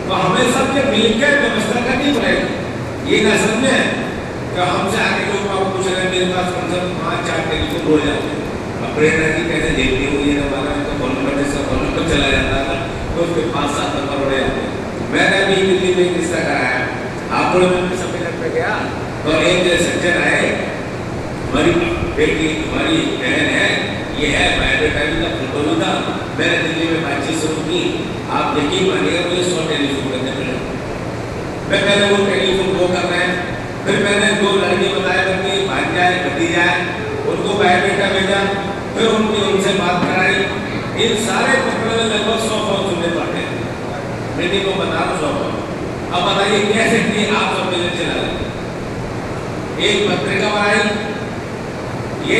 तो हमें सबके मिलकर व्यवस्था करनी पड़ेगी। ये ना समझे कि हमसे आगे लोग आप पूछ रहे हैं, मेरे पास कम से कम 5-4 टेलीफोन हो जाते हैं। अब प्रेरणा जी कैसे देखती हुई है हमारा तो फोन नंबर जैसा फोन नंबर चला जाता था तो उसके 5-7 नंबर बढ़े जाते हैं। मैंने अभी दिल्ली में एक रिश्ता कराया, आप लोग में सम्मेलन पे गया तो एक सज्जन आए, हमारी बेटी हमारी बहन है, ये है बायोडेटा का फोटो भी था। मैंने दिल्ली में बातचीत शुरू की, आप यकीन मानिएगा मुझे 100 टेलीफोन करने पड़े। मैं पहले वो टेलीफोन वो कर रहे हैं, फिर मैंने 2 लड़के बताए कि भांजा है भतीजा है, उनको बायोडेटा भेजा, फिर उनसे बात कराई। इन सारे पकड़े में लगभग 100 फोन सुनने पड़ते हैं। मैंने को बता रहा 100 फोन। अब बताइए कैसे कि आप सब मिलकर चला रहे। एक पत्रिका बनाई, ये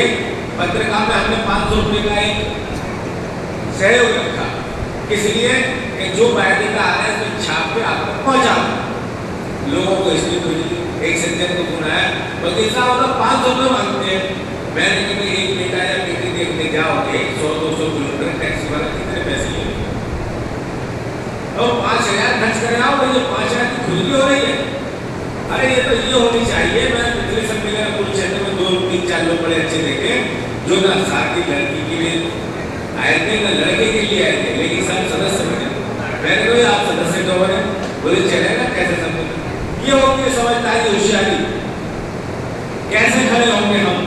पत्रिका में हमने 500 रुपये का एक सहयोग रखा, इसलिए कि जो बायोडेटा आ रहा है उसमें छाप के आपको पहुंचा लोगों को। इसलिए तो एक सज्जन को बुलाया, बल्कि ऐसा होता 500 रुपये मांगते हैं। मैंने कहा एक बेटा या बेटी देखने जाओगे 100-200 किलोमीटर, टैक्सी वाला कितने पैसे लेंगे? और 5000 खर्च कर आओ, ये 5000 की खुजली हो रही है। अरे ये तो ये होनी चाहिए। मैं पिछले सम्मेलन में कुरुक्षेत्र में 2-3-4 लोग बड़े अच्छे देखे जो ना शादी लड़की के लिए आए थे ना लड़के के लिए आए थे, लेकिन सब सदस्य बने। मैंने कहा आप सदस्य क्यों बने? बोले चलेगा कैसे सम्मेलन। ये होगी समझदारी होशियारी, कैसे खड़े होंगे हम।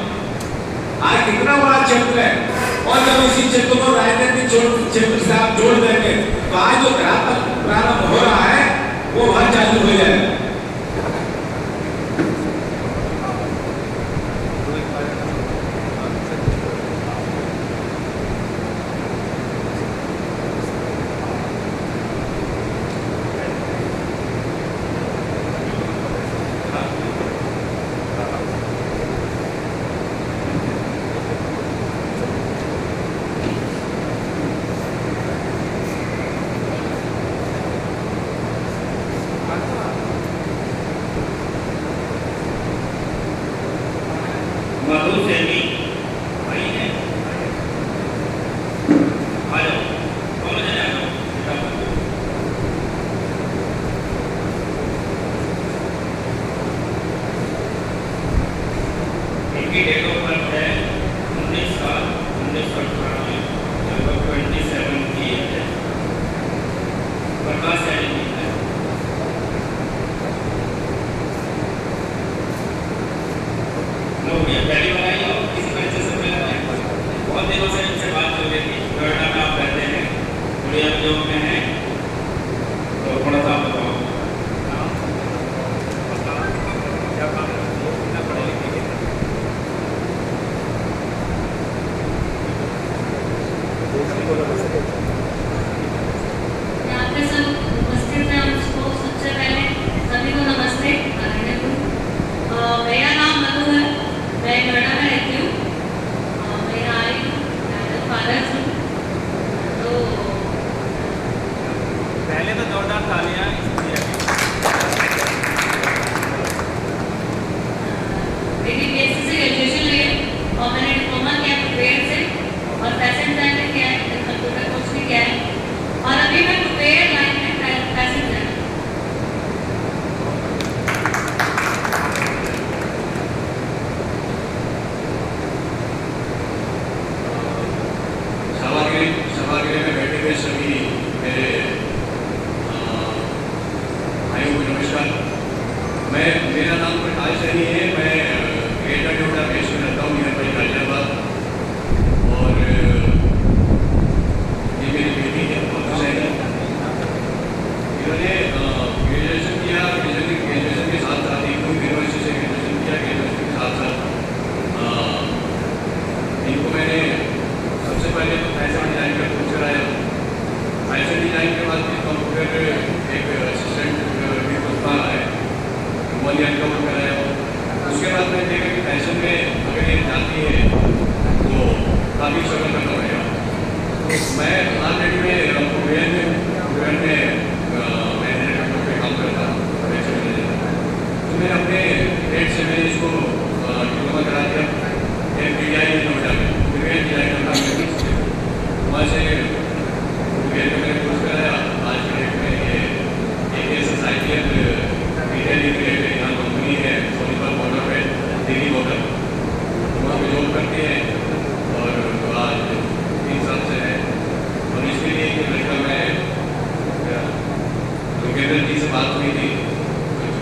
आज कितना बड़ा क्षेत्र है और जब इसी क्षेत्र को राजनीतिक क्षेत्र से आप जोड़ देंगे तो आज जो प्रारंभ हो रहा है वो हर चालू हो जाएगा। मधु सेनी भाई है, आ जाओ कौन है आ जाओ। इनकी डेट ऑफ बर्थ है 19/7/1998, लगभग 27 की एज है। प्रकाश यानी है पहली बार आई और किसी परिचय से मिला है। बहुत दिनों से इनसे बात हो रही थी। नोएडा में आप रहते हैं, गुड़िया उद्योग में हैं, तो थोड़ा सा आप बताओ क्या काम कितना पढ़े लिखे हैं? यहाँ पे सब उपस्थित हैं, उसको सबसे पहले सभी को नमस्ते। मेरा नाम मधु है, मैं नोएडा में रहती हूँ। मैं यहाँ आई हूँ फादर से। तो पहले तो जोरदार तालियां मेरी बीएससी से ग्रेजुएशन हुई है और मैंने डिप्लोमा किया प्रिपेयर से और फैशन डिजाइनर किया है, कंप्यूटर कोर्स भी किया है और अभी मैं प्रिपेयर लाइन में फैशन डिजाइनर। सभागृह में बैठे हुए सभी मेरे भाइयों को नमस्कार। मेरा नाम प्रकाश सैनी है, मैं ग्रेटर नोएडा बेस में रहता हूँ, नियर बाई गाजियाबाद। और ये मेरी बेटी है मधु सैनी। इन्होंने ग्रेजुएशन किया, ग्रेजुएशन के साथ साथ एक यूनिवर्सिटी से ग्रेजुएशन किया, ग्रेजुएशन के साथ साथ इनको मैंने सबसे पहले तो फैशन डिज़ाइन का कोर्स कराया। फैशन डिज़ाइन के बाद फिर कंप्यूटर एक असिस्टेंट भी पा है, 1 ईयर का वो कराया। उसके बाद मैंने देखा कि फैशन में अगर ये जाती है तो काफ़ी स्ट्रगल करना पड़ेगा। तो मैं ऑलरेडी में वेयर में मैंने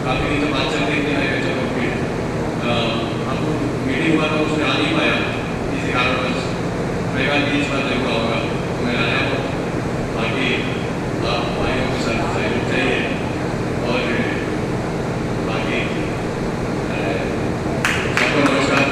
काफ़ी दिन से बात चल रही थी हमारे कल्चर कंप्लीट हमको मीटिंग हुआ था उसमें आ नहीं पाया किसी कारणवश मैं कहा कि इस बार देखा होगा तो मैं आया हूँ। बाकी आप भाइयों के साथ सहयोग चाहिए और बाकी सबको नमस्कार।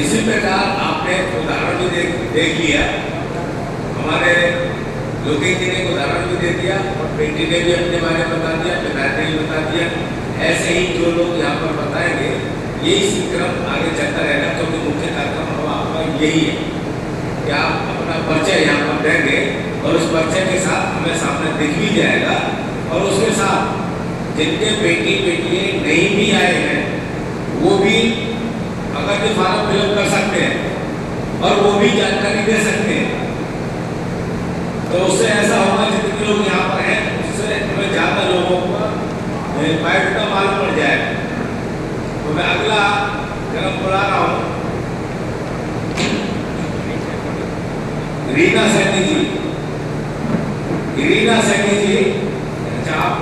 इसी प्रकार आपने उदाहरण भी देख लिया, हमारे लोकेश जी ने उदाहरण भी दे दिया और बेटी ने भी अपने बारे में बता दिया, पिताजी ने बता दिया। ऐसे ही जो लोग यहाँ पर बताएंगे यही क्रम आगे चलता रहेगा, क्योंकि मुख्य कार्यक्रम हम आपका यही है कि आप अपना परिचय यहाँ पर देंगे और उस परिचय के साथ हमें सामने दिख भी जाएगा और उसके साथ जिनके बेटी बेटियाँ नहीं भी आए हैं वो भी अगर के फॉर्म फिलअप कर सकते हैं और वो भी जानकारी दे सकते हैं। तो उससे ऐसा होगा जितने लोग यहाँ पर हैं उससे हमें ज़्यादा लोगों को बायोडाटा का मालूम पड़ जाएगा। तो मैं अगला क्रम बुला रहा हूँ रीना सैनी जी। रीना सैनी जी, अच्छा आप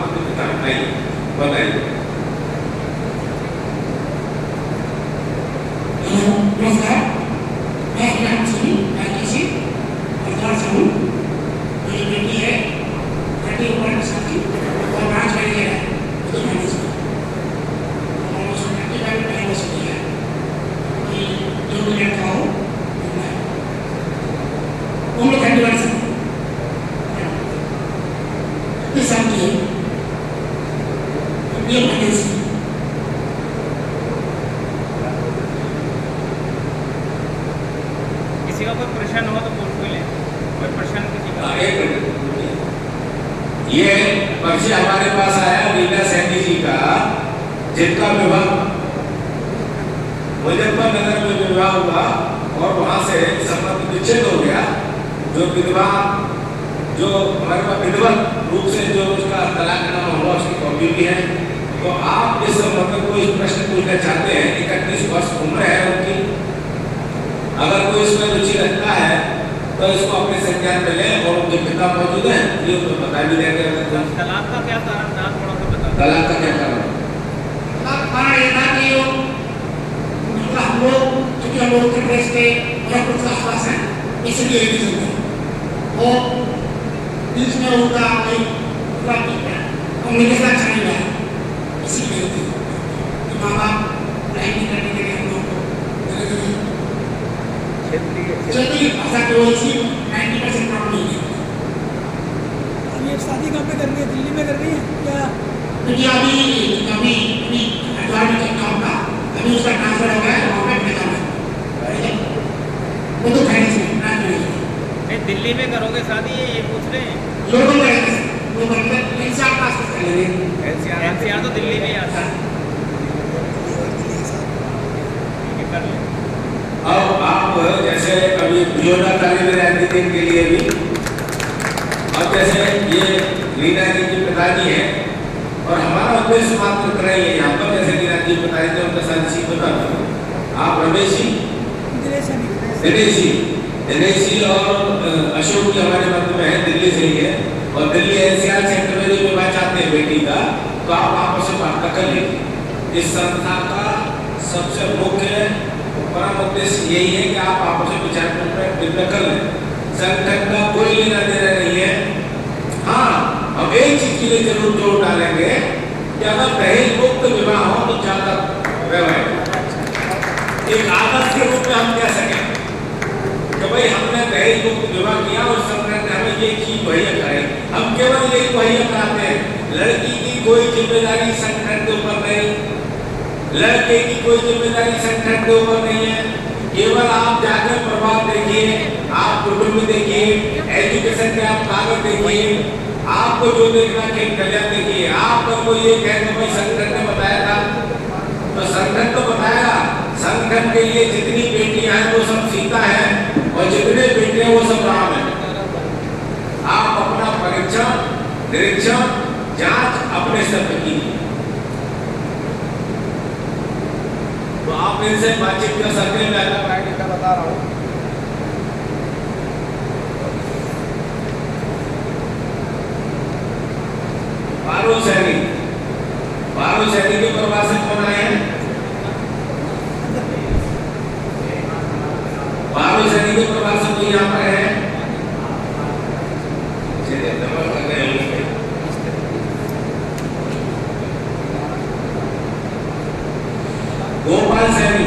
बताइए। नमस्कार, मैं राम सिंह राकेशी हरिद्वार से हूँ। मेरी बेटी है 31 साल की और 5 महीने है तो मैंने और उसको 35 टाइम हो सकती है कि 2 मिनट का हो उम्र 31 साल इस साल की ये प्रेगनेंसी किसी का कोई प्रश्न हो तो बोले, कोई प्रश्न किसी का। ये पर्ची हमारे पास आया रीना सैनी जी का, जिनका विवाह मुजफ्फरनगर में विवाह हुआ और वहां से संबंध विच्छेद हो गया। जो विधवा जो हमारे पास विधिवत रूप से जो उसका तलाकनामा हुआ उसकी कॉपी भी है। तो आप इस संबंध में कोई प्रश्न पूछना चाहते हैं, 31 वर्ष उम्र है उनकी, अगर कोई इसमें रुचि रखता है तो इसको अपने संज्ञान में लें और उनके पिता मौजूद हैं ये उनको बता भी देंगे। तलाक का क्या कारण था थोड़ा सा बता। तलाक का क्या कारण? कारण ये था कि हम लोग क्योंकि हम लोग उत्तर प्रदेश के गोरखपुर के आसपास हैं, इसलिए रीजन है वो बीच में उनका कम्युनिकेशन अच्छा नहीं रहा, इसीलिए माँ बाप पढ़ाई नहीं करने के लिए हम लोग क्षेत्रीय भाषा की वजह से 90% प्रॉब्लम नहीं है। अभी एक शादी कहाँ पे करनी है, दिल्ली में करनी है क्या? क्योंकि अभी हरिद्वार में चलता होगा, अभी उसका ट्रांसफर हो गया है वहाँ पे भेजा है वो तो पहले से नहीं दिल्ली में करोगे शादी ये पूछ रहे हैं। लोगों को वो मतलब एनसीआर पास कर लेंगे। एनसीआर तो दिल्ली में ही आता है। कर ले अब आप जैसे अभी योजना तालीम रहती दिन के लिए भी, अब जैसे ये रीना जी की पिताजी है और हमारा उद्देश्य मात्र कर रही है यहाँ पर, जैसे रीना जी पिताजी थे उनका साथ सी बता दो। आप रमेश जी, दिनेश जी और अशोक जी हमारे मध्य में है, दिल्ली से ही है और दिल्ली एनसीआर क्षेत्र में जो विवाह चाहते हैं बेटी का, तो आप आपस में बात कर लीजिए। इस संस्था का सबसे मुख्य परम उद्देश्य यही है कि आप आपस में विचार विमर्श कर लें। संगठन का कोई लेना देना नहीं है। हाँ, हम एक चीज के लिए जरूर जोर डालेंगे कि अगर दहेज मुक्त विवाह हो तो ज्यादा वैवाहिक एक आदत के रूप में हम कह सकें कि भाई हमने दहेज मुक्त विवाह किया और संगठन ने हमें ये चीज मुहैया कराई। हम केवल यही मुहैया कराते हैं, लड़की की कोई जिम्मेदारी संगठन के ऊपर नहीं, लड़के की कोई जिम्मेदारी संगठन के ऊपर नहीं है। केवल आप जाकर प्रभाव देखिए, आप कुटुंब देखिए, एजुकेशन के आप कागज देखिए, आपको जो देखना खेल कल्याण देखिए। आप को ये कहते भाई संगठन ने बताया था तो संगठन तो बताया, संगठन के लिए जितनी बेटियां हैं वो सब सीता है और जितने बेटे हैं वो सब राम है। निरीक्षण जांच अपने स्तर पर की। तो आप इनसे बातचीत कर सकते हैं, मैं आईडी का बता रहा हूँ। पारो सैनिक के प्रवासी कौन आए हैं? पारो सैनिक के प्रवासी तो यहाँ पर है। गोपाल सैनी,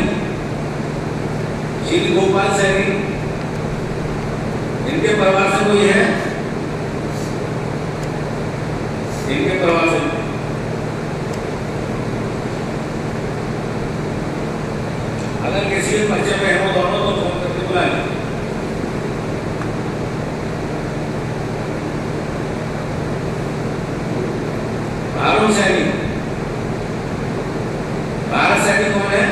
श्री गोपाल सैनी, इनके परिवार से कोई है? इनके परिवार से अगर किसी के परिचय में है वो दोनों को फोन करके बुला लें। भारत सैनिक कौन है?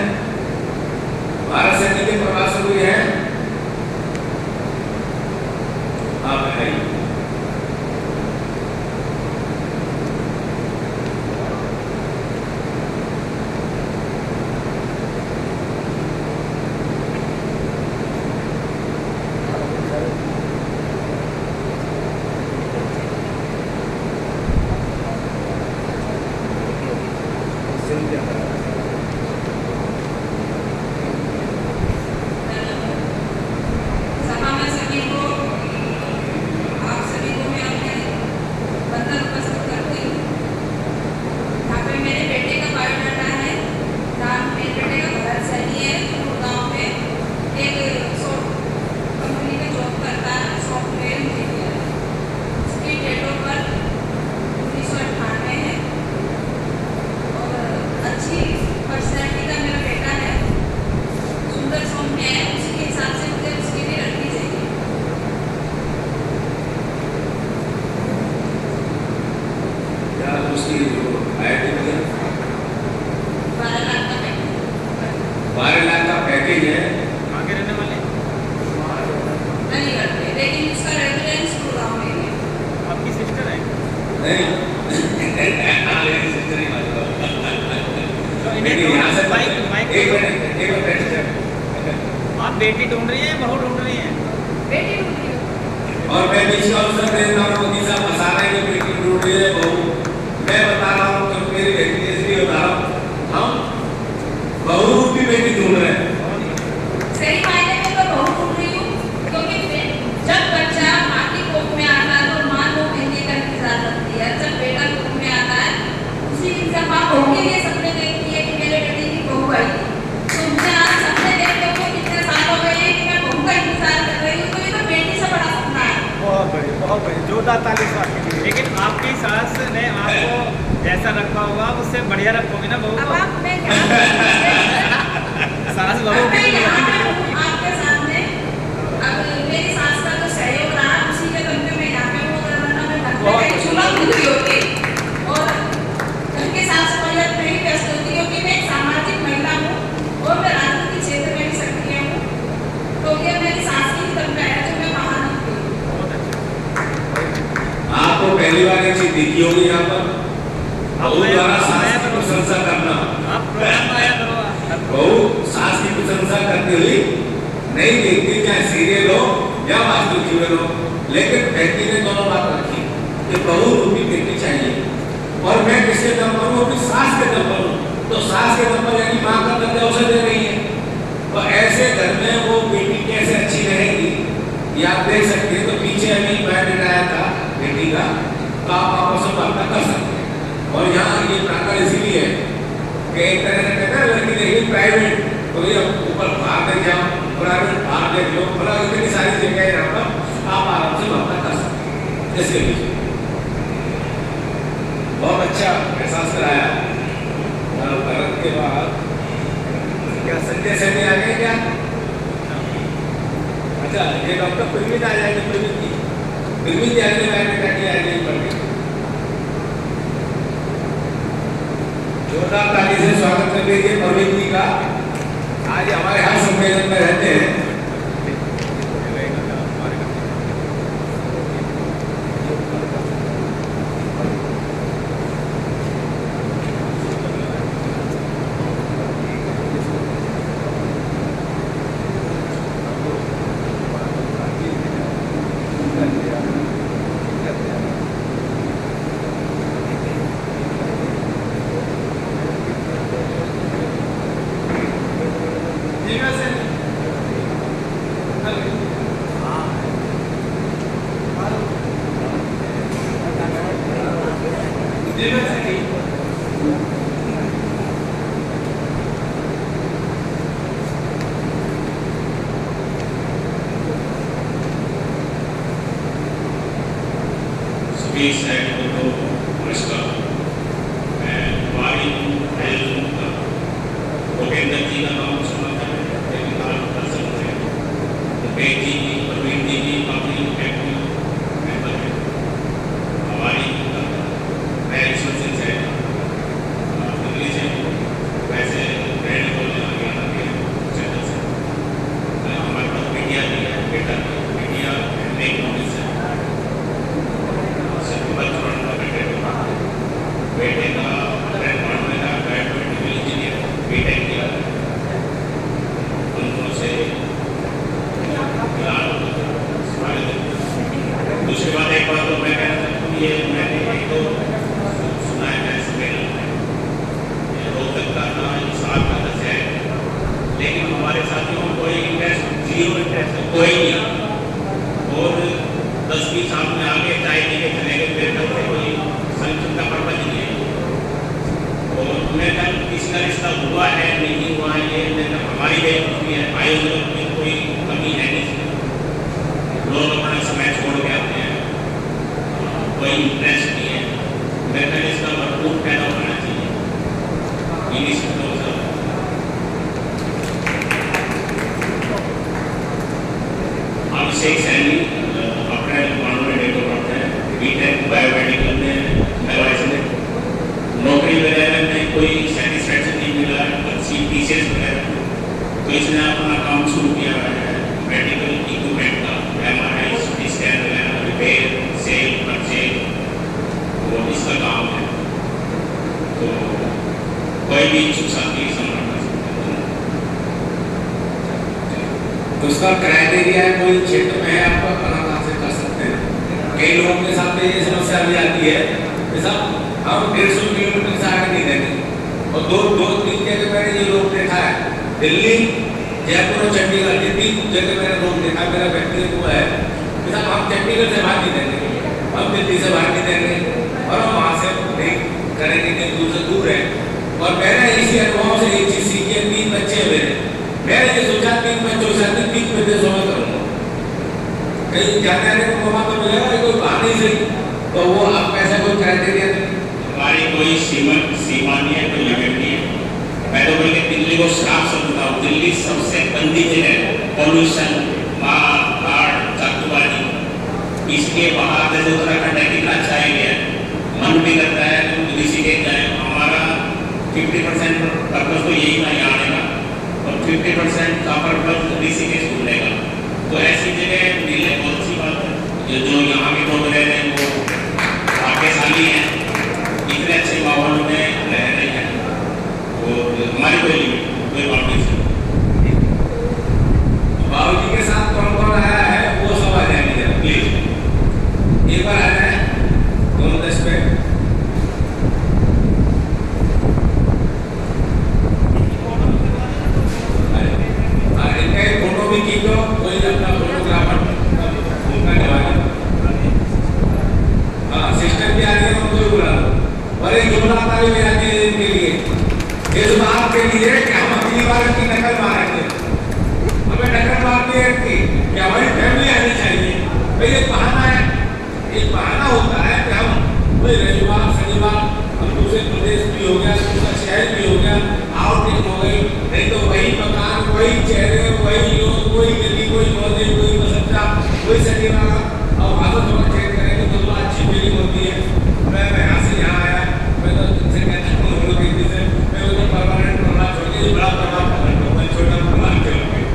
भारत सैनिक के प्रवास से कोई है? हाँ बताइए। सभा में सभी को, आप सभी को मैं अपने वंदन उपस्थित करती हूँ। यहाँ पे मेरे बेटे का बायोडाटा है। नाम मेरे बेटे का भरत सैनी है। गाँव में एक कंपनी में जॉब करता है, सॉफ्टवेयर इंजीनियर। उसकी डेट ऑफ बर्थ 1998 है और अच्छी पर्सनैलिटी का मेरा बेटा है। सुंदर सौम्य है, उसी के हिसाब से मुझे उसकी भी रखनी चाहिए। क्या उसकी जो आईडी है 12 लाख का पैकेज। 12 लाख का पैकेज है। कहाँ के रहने वाले? अलीगढ़ में, लेकिन उसका रेजिडेंस गुड़गांव में है। आपकी सिस्टर है? नहीं इन्हें यहाँ से माइक एक मिनट आप बेटी ढूंढ रही हैं, बहू ढूंढ रही हैं? बेटी ढूंढ रही हूँ। और मैं बीच का अवसर दे रहा हूँ। मोदी साहब बता रहे हैं कि बेटी ढूंढ रही है बहू। मैं बता रहा हूँ कि मेरी बेटी इसलिए बता रहा हूँ, हम बहू की बेटी ढूंढ रहे हैं। सही मायने में तो बहू ढूंढ रही हूँ, क्योंकि जब बच्चा माँ की कोख में आता है तो माँ को मिलने का इंतजार करती है। जब बेटा कोख में आता है उसी दिन से माँ बहू के लिए सपने देखती है कि मेरे बेटे की बहू आई। तो मुझे आज सपने देखते हुए कितने साल हो गए हैं कि मैं बहू का इंतजार कर रही हूँ। तो ये तो बेटी से बड़ा सपना है। बहुत बढ़िया, जोरदार ताली आपके लिए। लेकिन आपकी सास ने आपको जैसा रखा होगा उससे बढ़िया रखोगे ना बहू अब को? आप मैं सास बहू मैं की यहाँ पे हूँ आपके सामने। अब मेरी सास का जो सहयोग रहा उसी के दम पे मैं यहाँ पे हूँ। अगर वरना मैं घर में कहीं चूल्हा भूल गई होती और घर के साफ सफाई में ही व्यस्त होती, क्योंकि मैं एक सामाजिक महिला हूँ और मैं राजनीतिक क्षेत्र में भी सक्रिय हूँ। तो ये मेरी सास की दम पे है जो मैं बाहर निकली हूँ। आपको पहली बार ये चीज देखी होगी यहाँ पर बहू द्वारा सास की प्रशंसा करना। आप प्रोग्राम आया करो। बहू सास की प्रशंसा करती हुई नहीं देखती, चाहे सीरियल हो या वास्तविक जीवन हो। लेकिन बेटी ने दोनों बात रखी कि बहू रूपी बेटी चाहिए। और मैं किसके दम पर हूँ? अपनी सास के दम पर हूँ। तो सास के दम पर यानी माँ का दर्जा उसे दे रही है। तो ऐसे घर में वो बेटी कैसे अच्छी रहेगी ये आप देख सकते हैं। तो पीछे अभी बायोडाटा आया था बेटी का, तो आप आपस में बात कर सकते हैं। और यहाँ ये प्रांगण इसलिए है कि एक तरह से कहते हैं लड़की देखिए प्राइवेट, तो ये ऊपर बाहर देख जाओ, प्राइवेट बाहर देख लो, मतलब इतनी सारी जगह है यहाँ पर आप आराम से बात कर सकते हैं। इसके लिए बहुत अच्छा एहसास कराया। और भारत के बाद क्या संजय सेठी आ गए क्या? अच्छा, ये डॉक्टर प्रवीण आ जाएंगे। प्रवीण जी आगे बायोडाटा की आएंगे पढ़ के। जोरदार ताली से स्वागत कर लीजिए प्रवीण जी का। आज हमारे हर सम्मेलन में रहते हैं। बीच साइड को नमस्कार। मैं हमारी हेल्थ का भूपेंद्र जी का नाम सुना था, लेकिन आप कर सकते हैं भूपेंद्र जी की, प्रवीण जी की काफ़ी एक्टिव मेंबर है हमारी। मैं ईश्वर सिंह से दिल्ली से वैसे ट्रेन बोलने आगे चैनल से हमारे पास मीडिया भी है, बेटा मीडिया मेक नॉलेज है, बेटे का ग्रेजुएट इंजीनियर बीटेक किया, उनको से दूसरी बात एक बात तो मैं कहना चाहता हूँ, ये मैंने एक तो सुना है ऐसे रोहतक का ना साल का दस है, लेकिन हमारे साथियों में कोई इंटरेस्ट, जीरो इंटरेस्ट कोई नहीं, और 10-20 साल में आगे चाय पी के चले गए, मेरे घर से कोई संगठन का पर्पज नहीं है। और मैं कल किसी का रिश्ता हुआ है नहीं हुआ है, ये हमारी बेवकूफ़ी है, आयोजन में कोई कमी है नहीं, लोग अपना समय छोड़ के आते हैं, कोई इंटरेस्ट नहीं है। मैं कहते इसका भरपूर पैदा होना चाहिए इन्हीं शब्दों से। अभिषेक सैनी अपने मानव में डेट ऑफ बर्थ है, बीटेक बायोमेडिकल में बायोमेडिकल, नौकरी वगैरह में कोई सेटिस्फैक्शन नहीं मिला, अच्छी टीचर्स वगैरह, तो इसने अपना काम शुरू किया है मेडिकल इक्विपमेंट का, MRI, CT स्कैन वगैरह, रिपेयर, सेल, परचेज, वो इसका काम है। तो कोई भी इच्छुक साथी संपर्क कर सकते हैं। तो उसका क्राइटेरिया कोई क्षेत्र में है, आपका कहाँ से कर सकते हैं। कई लोगों के साथ ये समस्या भी आती है कि साहब हम 150 किलोमीटर से आगे नहीं देंगे, और दो तीन जगह मैंने ये रोक देखा है, दिल्ली, जयपुर और चंडीगढ़, ये 3 जगह मैंने रोक देखा, मेरा व्यक्तिगत वो है कि साहब हम चंडीगढ़ से बाहर नहीं देंगे, हम दिल्ली से बाहर नहीं देंगे, और हम वहाँ से नहीं करेंगे कि दूर से दूर है। और मैंने इसी अनुभव से एक चीज़ सीखी है, 3 बच्चे मेरे, मैंने ये सोचा 3 बच्चों से 3 विदेशों में करूँगा, कहीं जाने आने को मौका तो मिलेगा, कोई बाहर नहीं सही, तो वो आप ऐसा कोई क्राइटेरिया नहीं, हमारी कोई सीमा नहीं है, कोई लिमिट नहीं है। मैं तो बल्कि दिल्ली को श्राप समझता हूँ, दिल्ली सबसे गंदी जगह है, पॉल्यूशन, मार काट, चाकूबाजी, इसके बाहर जैसे उत्तराखंड है कितना अच्छा एरिया है, मन भी करता है तो ऋषिकेश जाए। हमारा 50% पर्पज तो यही था यहाँ आने का, और 50% का पर्पज ऋषिकेश घूमने का। तो ऐसी जगह मिलने बहुत अच्छी बात है, जो यहाँ के लोग रह रहे हैं वो भाग्यशाली हैं, इतने अच्छे माहौल में रह रहे हैं, वो हमारी कोई लिमिट, कोई बाउंड्री नहीं। बाबूजी के साथ कौन कौन आया है वो सब आ जाएंगे प्लीज, एक बार आ जाए दोनों दस पे। इनका एक फोटो भी खींच लो, कोई अपना फोटोग्राफर उनका जवाब। हाँ सिस्टर भी आ रही है, उनको भी बुला लो। और एक जुमला आता है मेरा के लिए, इस बात के लिए कि हम अपनी बार की नकल मारेंगे, हमें नकल मारनी है कि हमारी फैमिली आनी चाहिए। भाई ये बहाना है, एक बहाना होता है कि हम कोई रविवार शनिवार हम दूसरे प्रदेश भी हो गया, दूसरा शहर भी हो गया, आउटिंग हो गई, नहीं तो वही मकान, वही चेहरे, वही लोग, वही गली, कोई पौधे, कोई बसंता, कोई शनिवार, और वहाँ तो थोड़ा चेक करेंगे तो अच्छी फीलिंग होती है। मैं यहाँ से यहाँ आया, मैं तो तुमसे कहता हूँ हम लोग एक दिन से मैं उधर परमानेंट करना छोड़ के बड़ा प्रभाव पकड़ लो, मैं छोटा प्रभाव चलोगे।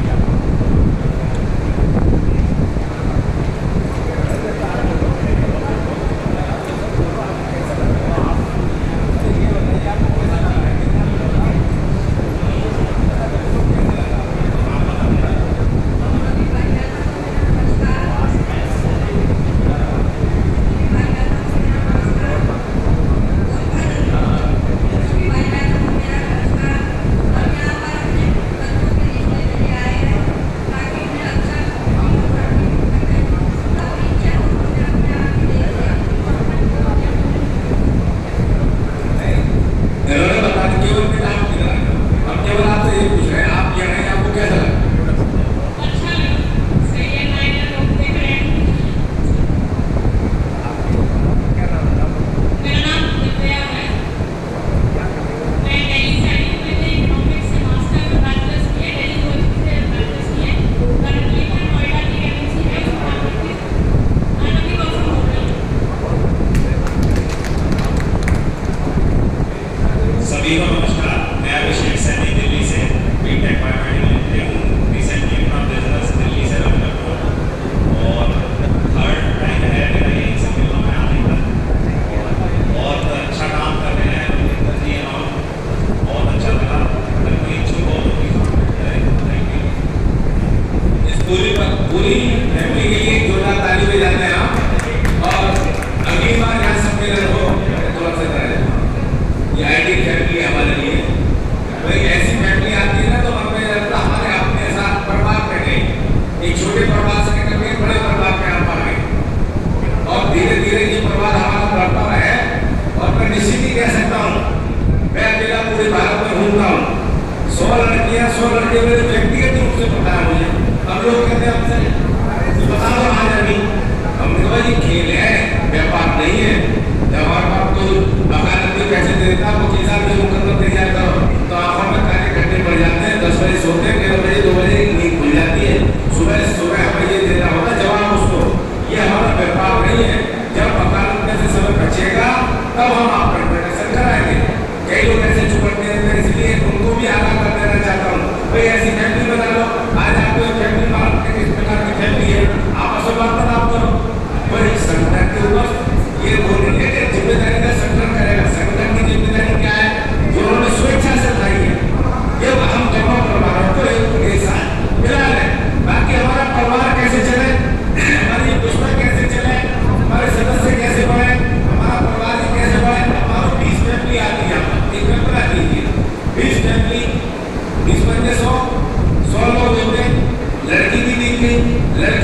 फैमिली के लिए जोरदार ताली बजाते हैं आप। और अगली बार यहाँ सम्मेलन हो थोड़ा सा करें, ये आईडी फैमिली हमारे लिए भाई ऐसी फैमिली आती है ना तो हमें लगता हमारे अपने साथ परिवार में नहीं, एक छोटे परिवार से निकल के बड़े परिवार में हम आ गए और धीरे धीरे ये परिवार हमारा बढ़ता है। और मैं निश्चित ही कह सकता हूँ, मैं अकेला पूरे भारत में घूमता हूँ, 100 लड़कियां 100 लड़के मेरे व्यक्तिगत रूप से पता है मुझे। हम लोग कहते हैं हमसे बता दो आज अभी, हमने कहा ये खेल है, व्यापार नहीं है। जब हमारे बाप को वकालत में पैसे दे देता वो किसी साल में मुकदमा तैयार करो तो आंखों में काले गड्ढे पड़ जाते हैं, 10 बजे सोते हैं, 11 बजे 2 बजे नींद खुल जाती है, सुबह हमें ये देना होगा जवाब उसको। ये हमारा व्यापार नहीं है। जब वकालत में से समय बचेगा तब हम आप पर प्रोटेक्शन कराएंगे। कई लोग ऐसे चुपड़ते हैं, इसलिए उनको भी आगाह कर देना चाहता हूँ भाई ऐसी फैमिली बना लो। आज आपको एक फैमिली मालूम है, इस प्रकार की फैमिली है, आपस में वार्तालाप करो। पर संगठन के ऊपर ये बोलने की जिम्मेदारी का संगठन करेगा। संगठन की जिम्मेदारी क्या है जो उन्होंने स्वेच्छा से उठाई है, ये हम दोनों परिवारों को एक साथ मिला लें। बाकी हमारा परिवार कैसे चले, हमारी पुष्पा कैसे चले, हमारे सदस्य कैसे बढ़े, हमारा परिवार कैसे बढ़े। हमारी 20 फैमिली आती है, एक कल्पना कीजिए 20 फैमिली, 20 बंदे 100 लोग होते, लड़की भी दी गई, लड़की